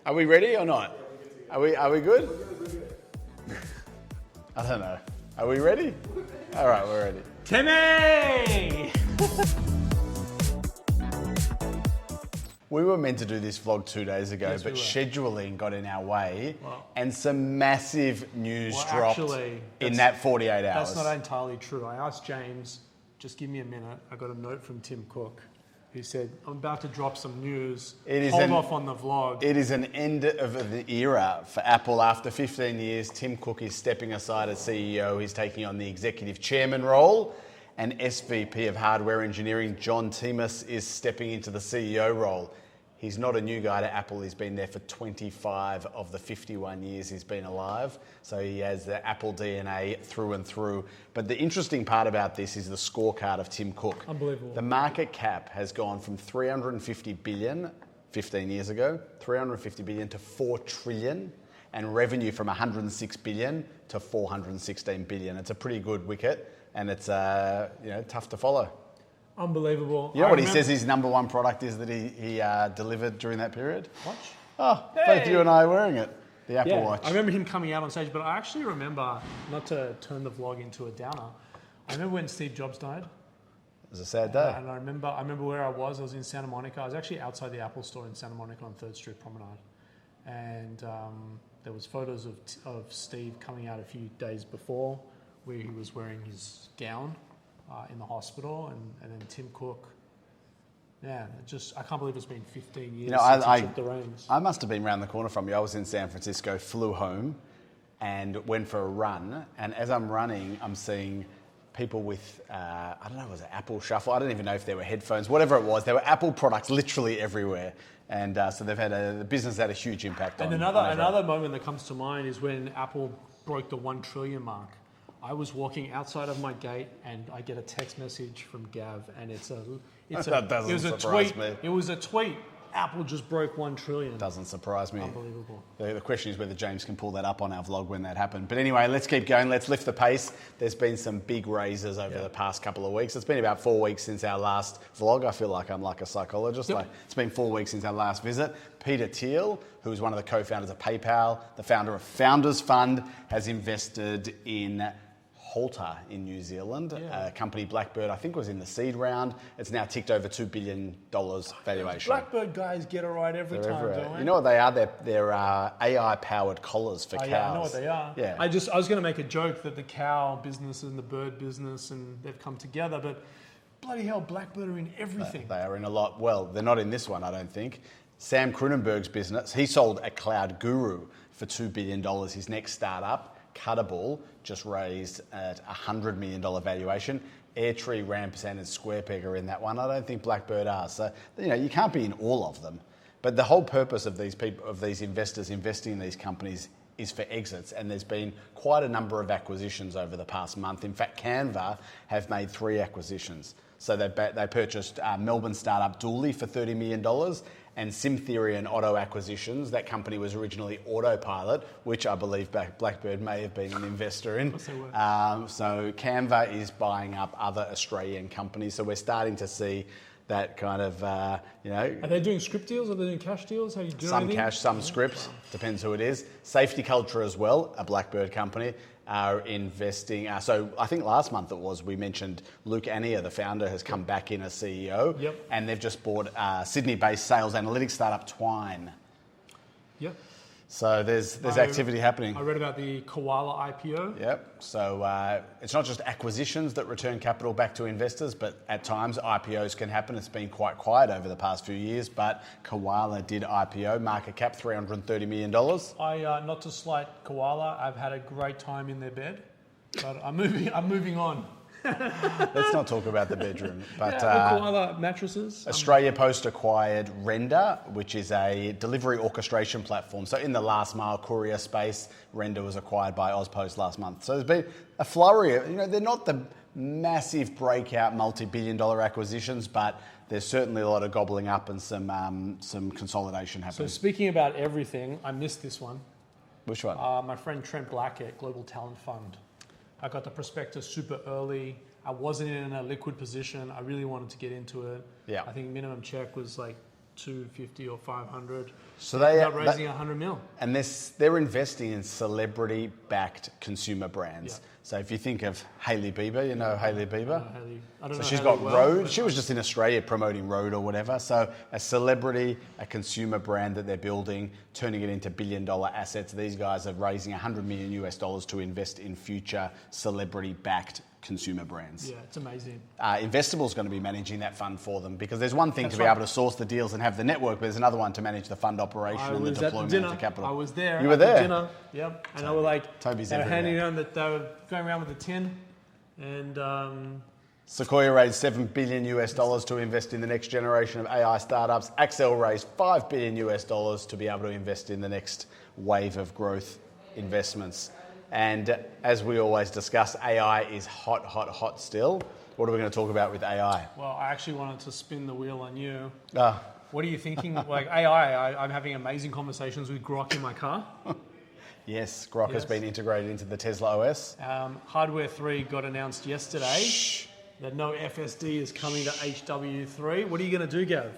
Are we ready or not? Are we good? I don't know. Are we ready? All right, we're ready. Timmy! We were meant to do this vlog 2 days ago, Yes, but we were. scheduling got in our way, Well- and some massive news Well, dropped actually, in that 48 hours. That's not entirely true. I asked James, just give me a minute. I got a note from Tim Cook who said, I'm about to drop some news. Hold off on the vlog. It is an end of the era for Apple. After 15 years, Tim Cook is stepping aside as CEO. He's taking on the executive chairman role. And SVP of hardware engineering, John Timus, is stepping into the CEO role. He's not a new guy to Apple. He's been there for 25 of the 51 years he's been alive. So he has the Apple DNA through and through. But the interesting part about this is the scorecard of Tim Cook. Unbelievable. The market cap has gone from 350 billion 15 years ago, 350 billion to 4 trillion, and revenue from 106 billion to 416 billion. It's a pretty good wicket, and it's tough to follow. Unbelievable. You know what he says his number one product is that he delivered during that period? Watch. Oh, Hey! both you and I are wearing it. The Apple Yeah, Watch. I remember him coming out on stage, but I actually remember, not to turn the vlog into a downer, I remember when Steve Jobs died. It was a sad day. And I remember where I was. I was in Santa Monica. I was actually outside the Apple store in Santa Monica on 3rd Street Promenade. And there was photos of Steve coming out a few days before where he was wearing his gown in the hospital. And then Tim Cook. Yeah, I can't believe it's been 15 years since he took the reins. I must have been around the corner from you. I was in San Francisco, flew home and went for a run. And as I'm running, I'm seeing people with, I don't know, was it Apple Shuffle? I don't even know if there were headphones, whatever it was. There were Apple products literally everywhere. And so they've had the business had a huge impact on another moment that comes to mind is when Apple broke the 1 trillion mark. I was walking outside of my gate and I get a text message from Gav, and That doesn't surprise me. It was a tweet. Apple just broke 1 trillion. Doesn't surprise me. Unbelievable. The question is whether James can pull that up on our vlog when that happened. But anyway, let's keep going. Let's lift the pace. There's been some big raises over the past couple of weeks. It's been about 4 weeks since our last vlog. I feel like I'm like a psychologist. Yep. It's been 4 weeks since our last visit. Peter Thiel, who is one of the co-founders of PayPal, the founder of Founders Fund, has invested in Halter in New Zealand. A company, Blackbird, I think was in the seed round. It's now ticked over $2 billion valuation. Blackbird guys get it right every They're time, everywhere. don't they? You know what they are? They're AI-powered collars for cows. Yeah, I know what they are. Yeah. I was going to make a joke that the cow business and the bird business and they've come together, but bloody hell, Blackbird are in everything. They are in a lot. Well, they're not in this one, I don't think. Sam Cronenberg's business, he sold a cloud guru for $2 billion. His next startup, Cuttable, just raised at a $100 million valuation. Airtree, Rampersand and Squarepeg are in that one. I don't think Blackbird are. So, you can't be in all of them. But the whole purpose of these investors investing in these companies is for exits. And there's been quite a number of acquisitions over the past month. In fact, Canva have made 3 acquisitions. So they purchased Melbourne startup Dooley for $30 million, and SimTheory and Auto Acquisitions. That company was originally Autopilot, which I believe Blackbird may have been an investor in. So Canva is buying up other Australian companies. So we're starting to see that kind of, Are they doing script deals? Are they doing cash deals? How do you do some anything? cash, some script, depends who it is. SafetyCulture as well, a Blackbird company, are investing. So I think last month we mentioned Luke Annia, the founder, has come back in as CEO. Yep. And they've just bought Sydney-based sales analytics startup Twine. Yep. So there's activity happening. I read about the Koala IPO. Yep. So it's not just acquisitions that return capital back to investors, but at times IPOs can happen. It's been quite quiet over the past few years, but Koala did IPO, market cap $330 million. Not to slight Koala, I've had a great time in their bed, but I'm moving on. Let's not talk about the bedroom. But the Koala mattresses. Australia Post acquired Render, which is a delivery orchestration platform. So in the last mile courier space, Render was acquired by AusPost last month. So there's been a flurry of, they're not the massive breakout multi-billion-dollar acquisitions, but there's certainly a lot of gobbling up and some consolidation happening. So speaking about everything, I missed this one. Which one? My friend Trent Blackett, Global Talent Fund. I got the prospectus super early. I wasn't in a liquid position. I really wanted to get into it. Yeah. I think minimum check was like 250 or 500. So they end up raising 100 mil. And they're investing in celebrity-backed consumer brands. Yeah. So if you think of Hailey Bieber, you know Hailey Bieber? I don't know she's Hailey got well, Rode. She was just in Australia promoting Rode or whatever. So a celebrity, a consumer brand that they're building, turning it into billion-dollar assets. These guys are raising $100 million to invest in future celebrity-backed consumer brands. Yeah, it's amazing. Investable's going to be managing that fund for them, because there's one thing to be able to source the deals and have the network, but there's another one to manage the fund operation and the deployment of the capital. I was there. You were there? Dinner. Yep. And they were like, Toby's they were everywhere. handing around that they were going around with a tin, and Sequoia raised $7 billion to invest in the next generation of AI startups. Accel raised $5 billion to be able to invest in the next wave of growth investments. And as we always discuss, AI is hot, hot, hot still. What are we going to talk about with AI? well, I actually wanted to spin the wheel on you. Ah, What are you thinking? Like AI, I'm having amazing conversations with Grok in my car. yes, Grok has Yes. been integrated into the Tesla OS. Hardware 3 got announced yesterday that no FSD is coming to HW3. What are you going to do, Gav?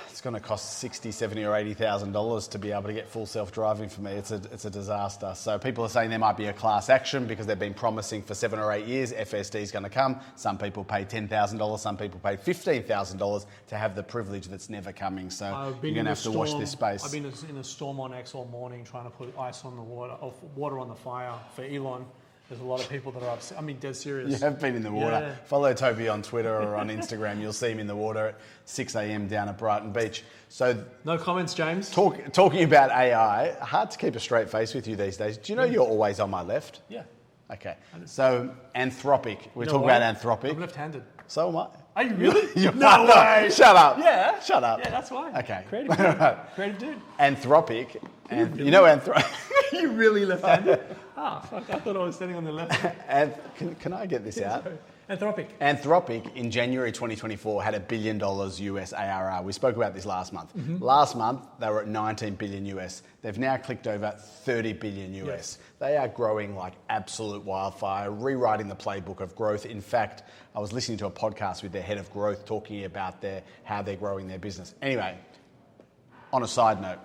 It's going to cost $60,000, $70,000 or $80,000 to be able to get full self-driving for me. It's a disaster. So people are saying there might be a class action because they've been promising for 7 or 8 years FSD is going to come. Some people pay $10,000, some people pay $15,000 to have the privilege that's never coming. So you're going to have to watch this space. I've been in a storm on X all morning trying to put ice on the water, or water on the fire for Elon. There's a lot of people that are upset. I mean, dead serious. You have been in the water. Yeah. Follow Toby on Twitter or on Instagram. You'll see him in the water at 6 a.m. down at Brighton Beach. So No comments, James. talking about AI, hard to keep a straight face with you these days. Do you know you're always on my left? Yeah. Okay. So Anthropic. We're talking what? about Anthropic. I'm left-handed. So am I. Are you really? You're No way. Shut up. Yeah. Shut up. Yeah, that's why. Okay. Creative dude. Creative dude. Anthropic. And you know Anthropic. You really left-handed? Fuck. I thought I was standing on the left. And can I get this out? Anthropic. Anthropic in January 2024 had $1 billion US ARR. We spoke about this last month. Mm-hmm. Last month, they were at 19 billion US. They've now clicked over 30 billion US. Yes. They are growing like absolute wildfire, rewriting the playbook of growth. In fact, I was listening to a podcast with their head of growth talking about how they're growing their business. Anyway, on a side note,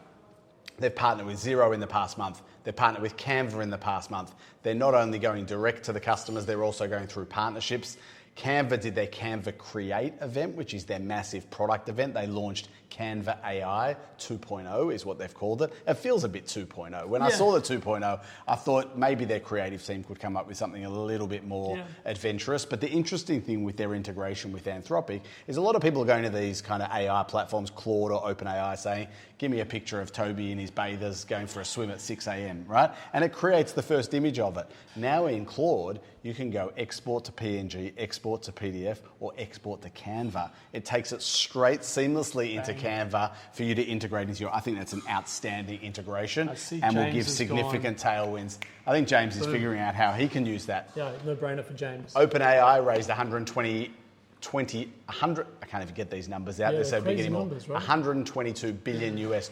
they've partnered with Xero in the past month. They've partnered with Canva in the past month. They're not only going direct to the customers, they're also going through partnerships. Canva did their Canva Create event, which is their massive product event. They launched Canva AI 2.0 is what they've called it. It feels a bit 2.0. When I saw the 2.0, I thought maybe their creative team could come up with something a little bit more adventurous. But the interesting thing with their integration with Anthropic is a lot of people are going to these kind of AI platforms, Claude or OpenAI, saying, give me a picture of Toby in his bathers going for a swim at 6 a.m., right? And it creates the first image of it. Now in Claude, you can go export to PNG, export to PDF, or export to Canva. It takes it straight seamlessly into Canva for you to integrate into your... I think that's an outstanding integration and will give significant tailwinds. I think James is figuring out how he can use that. Yeah, no brainer for James. OpenAI raised 100, I can't even get these numbers out. Yeah, They're so big crazy anymore. numbers, right? $122 billion US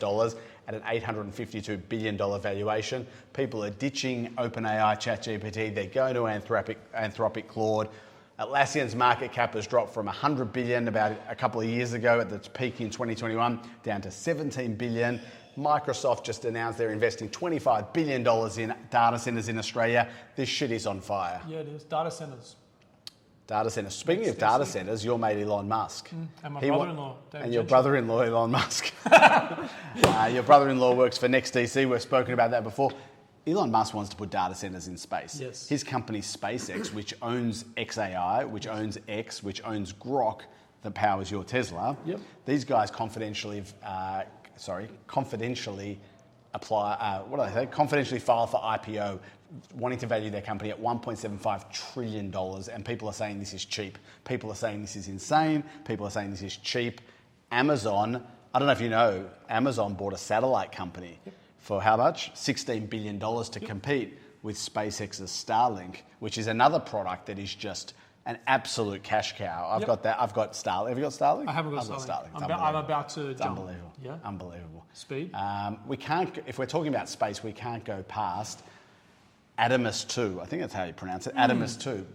at an $852 billion valuation. People are ditching OpenAI, ChatGPT. They're going to Anthropic Claude. Atlassian's market cap has dropped from 100 billion about a couple of years ago at its peak in 2021 down to 17 billion. Microsoft just announced they're investing $25 billion in data centers in Australia. This shit is on fire. Yeah, it is. Data centers. Data centers. Speaking of data centers, your mate Elon Musk. And my brother-in-law, David And your Gentry. brother-in-law, Elon Musk. Your brother-in-law works for NextDC. We've spoken about that before. Elon Musk wants to put data centers in space. Yes. His company SpaceX, which owns XAI, which owns X, which owns Grok, that powers your Tesla. Yep. These guys confidentially confidentially file for IPO, wanting to value their company at $1.75 trillion, and people are saying this is cheap. People are saying this is insane. People are saying this is cheap. Amazon, I don't know if you know, Amazon bought a satellite company for how much? $16 billion to compete with SpaceX's Starlink, which is another product that is just an absolute cash cow. I've got that. I've got Starlink. Have you got Starlink? I haven't got Starlink. It's I'm about to It's jump. unbelievable. Yeah. Unbelievable. Speed. We can't, if we're talking about space, we can't go past Adamus 2. I think that's how you pronounce it. Adamus 2.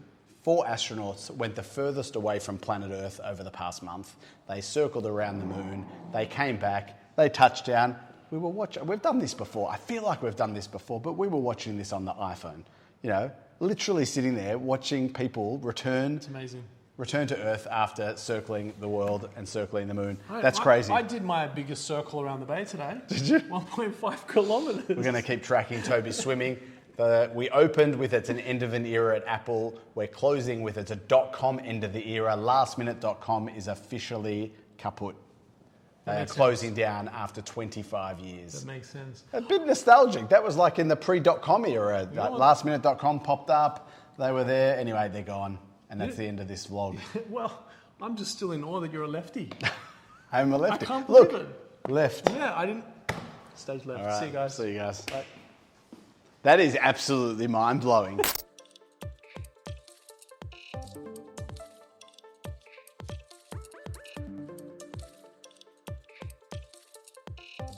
4 astronauts went the furthest away from planet Earth over the past month. They circled around the moon. They came back. They touched down. We were watching. We've done this before. I feel like we've done this before, but we were watching this on the iPhone. You know, literally sitting there watching people return. It's amazing. Return to Earth after circling the world and circling the moon. That's crazy. I did my biggest circle around the bay today. Did you? 1.5 kilometres. We're going to keep tracking Toby's swimming. We opened with it's an end of an era at Apple. We're closing with it's a .com end of the era. Lastminute.com is officially kaput. They are closing down after 25 years. That makes sense. A bit nostalgic. That was like in the pre.com era. Lastminute.com popped up. They were there. Anyway, they're gone. And that's the end of this vlog. Well, I'm just still in awe that you're a lefty. I'm a lefty. I can't believe it. Left. Yeah, I didn't. Stage left. All right. See you guys. See you guys. Bye. That is absolutely mind-blowing.